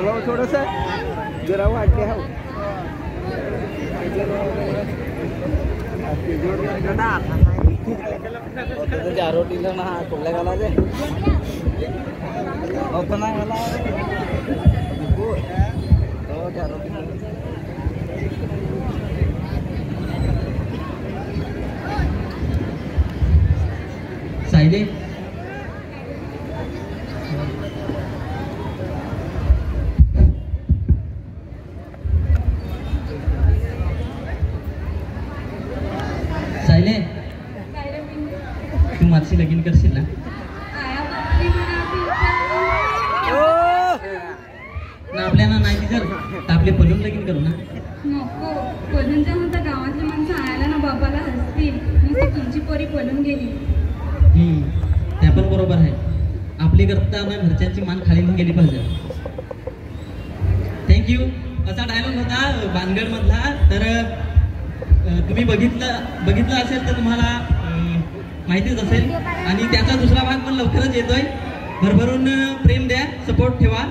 भाऊ थोडस जरा वाटते हा रोटीला ना कुठल्या गाला ते नाही मला सायले सायले तू माझी लगीन करशील ना? आपल्याला नाही जर आपले पलून लगीन करू ना? नको पलून जा म्हणता गावातली माणसं आयला ना बाबाला हसतील नुसती तुमची पोरी पलून गेली. त्या पण बरोबर आहे. आपली करताना घरच्यांची मान खाली गेली पाहिजे. थँक्यू. असा डायलॉग होता भानगड मधला. तर तुम्ही बघितलं असेल तर तुम्हाला माहितीच असेल आणि त्याचा दुसरा भाग पण लवकरच येतोय. भरभरून प्रेम द्या, सपोर्ट ठेवा.